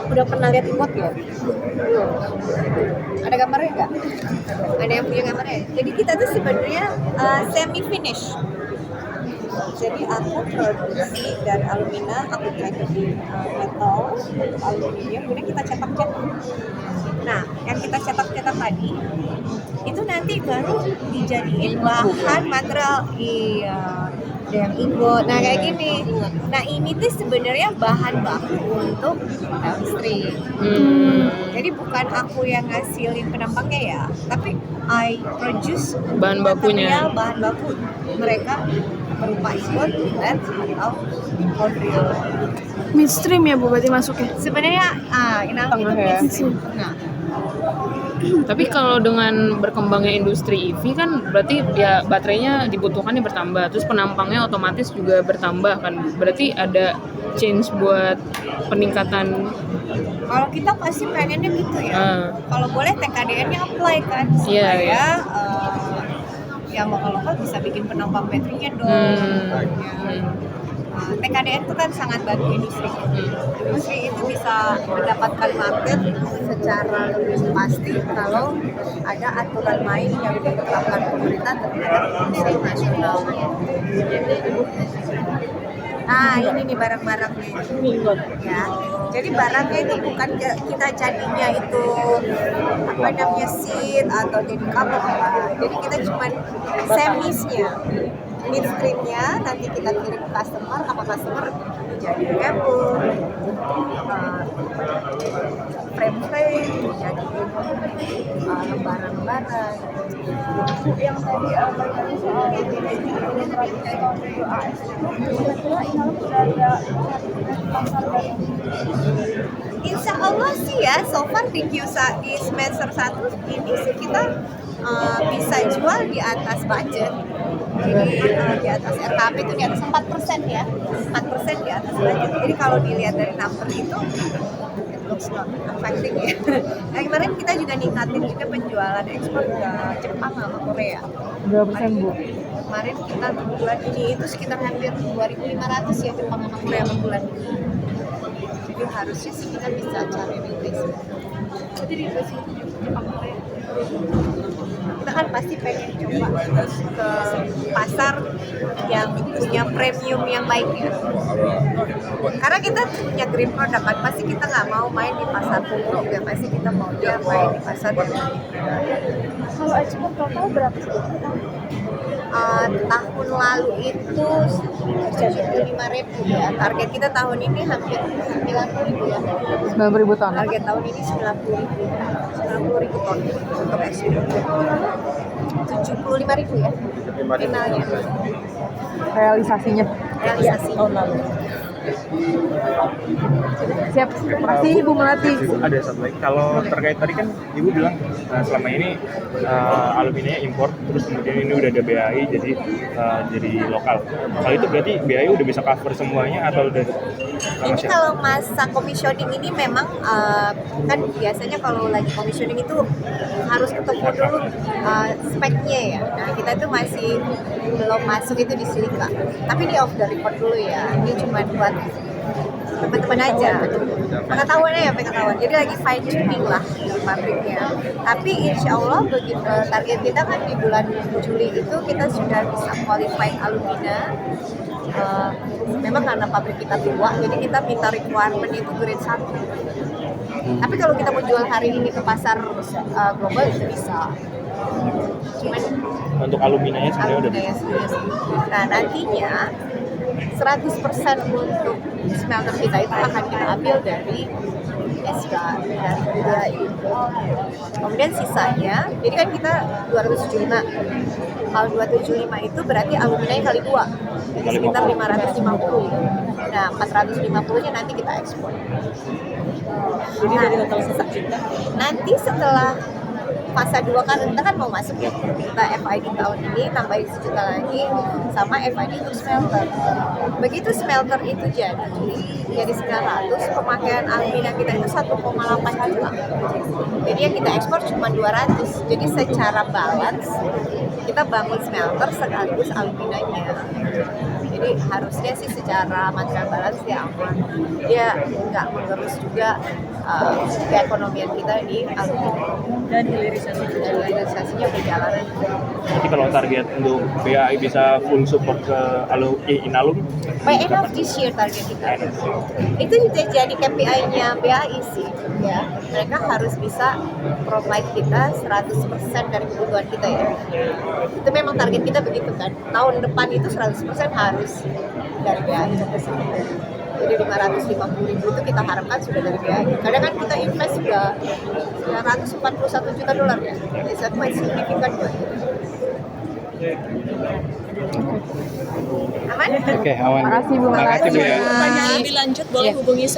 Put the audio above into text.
Udah pernah lihat import ya? Ada gambarnya nggak? Ada yang punya gambarnya? Jadi kita tuh sebenarnya semi finish. Jadi aku produksi dari alumina, aku cetak di metal, aluminium, kemudian kita cetak-cetak. Nah, yang kita cetak-cetak tadi itu nanti baru dijadiin bahan material. Iya, ada yang ingot. Nah kayak gini. Nah ini tuh sebenarnya bahan baku untuk listrik. Jadi bukan aku yang ngasilin penampangnya ya, tapi I produce bahan bakunya. Bahan baku mereka berupa ingot, led atau kodril. Midstream ya Bu berarti masuknya? Sebenarnya Tengah ya. Nah, tapi kalau dengan berkembangnya industri EV kan berarti ya baterainya dibutuhkannya bertambah, terus penampangnya otomatis juga bertambah kan. Berarti ada change buat peningkatan. kalau kita pasti pengennya gitu ya. Kalau boleh TKDN-nya apply kan supaya ya mau kalau bisa bikin penampang baterainya dong. TKDN itu kan sangat bantu industri. Industri itu bisa mendapatkan market secara lebih pasti kalau ada aturan main yang diterapkan pemerintah terhadap industri nasional. Nah ini nih barang-barangnya ya. Jadi barangnya itu bukan kita jadinya itu apa namanya seat atau jadi kabel. Jadi kita cuma semisnya. Midstreamnya nanti kita kirim ke customer, sama customer jadi kabel, frame, jadi lembaran-lembaran. Yang tadi bertanya soal AS kira-kira ini sudah ada pasar dari Insya Allah sih ya, so far di semester 1 ini sih kita bisa jual di atas budget. Jadi di atas RKP itu di atas 4% ya, 4% di atas budget. Jadi kalau dilihat dari number itu, it looks not affecting ya. Nah, kemarin kita juga ningkatin juga penjualan ekspor ke Jepang sama Korea. Berapa persen Bu? Kemarin kita bulan ini itu sekitar hampir 2.500 ya Jepang sama Korea per bulan. Jadi harusnya sih kita bisa cari replacement. Jadi di Jepang Korea. Kita kan pasti pengen coba ke pasar yang punya premium yang baik ya. Karena kita punya green product kan, pasti kita nggak mau main di pasar pupuk ya, pasti kita mau main di pasar yang kalau ekspor total berapa sih? Tahun lalu itu 75.000 ya. Target kita tahun ini hampir 90.000 ya. 90.000 ton. Target tahun ini 90.000 ton untuk ekspor. 75.000 ya. Finalnya. Realisasi Tahun lalu. Siap, makasih Ibu Melati. Ada satu lagi, kalau terkait tadi kan Ibu bilang selama ini alumininya impor, terus kemudian ini udah ada BAI jadi lokal. Kalau itu berarti BAI udah bisa cover semuanya atau udah sama Ini siapa? kalau masa commissioning ini memang kan biasanya kalau lagi commissioning itu harus ketemu dulu speknya ya. Nah kita tuh masih belum masuk itu di Silika. Tapi di off the record dulu ya. Ini cuma buat teman-teman aja, pengetahuannya ya pengetahuan. Jadi lagi fine tuning lah di pabriknya. Tapi insya Allah begitu target kita kan di bulan Juli itu kita sudah bisa qualify alumina. Memang karena pabrik kita tua, jadi kita minta requirement itu grade 1. Tapi kalau kita mau jual hari ini ke pasar global itu bisa. Cuman Untuk aluminanya sebenarnya udah bisa. Nah nantinya 100% untuk smelter kita itu akan kita ambil dari SK dari BAI. Kemudian sisanya, jadi kan kita 275. Kalau 275 itu berarti aluminanya kali 2. Jadi sekitar 550. Nah, 450-nya nanti kita ekspor. Jadi dari total 1 juta. Nanti setelah fase 2 kan kita kan mau masuk ya, kita FID tahun ini tambahin 1 juta lagi sama FID untuk smelter. Begitu smelter itu jadi 900, pemakaian alumina kita itu 1,8 juta. Jadi yang kita ekspor cuma 200. Jadi secara balance kita bangun smelter sekaligus aluminanya. Jadi harusnya sih secara material balance dia aman. Dia nggak mengerus juga keekonomian kita di aluminium. Dan hilirisasinya berjalan. Nanti kalau target untuk BAI bisa full support ke Inalum, By end of this year target kita. Itu juga jadi KPI-nya BAI sih. Ya, mereka harus bisa provide kita 100% dari kebutuhan kita ya. Itu memang target kita begitu kan. Tahun depan itu 100% harus dari BAI sampai sini. Jadi 550.000 itu kita harapkan sudah dari BAI. Kadang kan kita invest sudah $941 juta ya. It's a quite significant one. Aman? Oke, aman. Makasih Bu. Makasih Bu ya. Pertanyaan lebih lanjut boleh hubungi saya.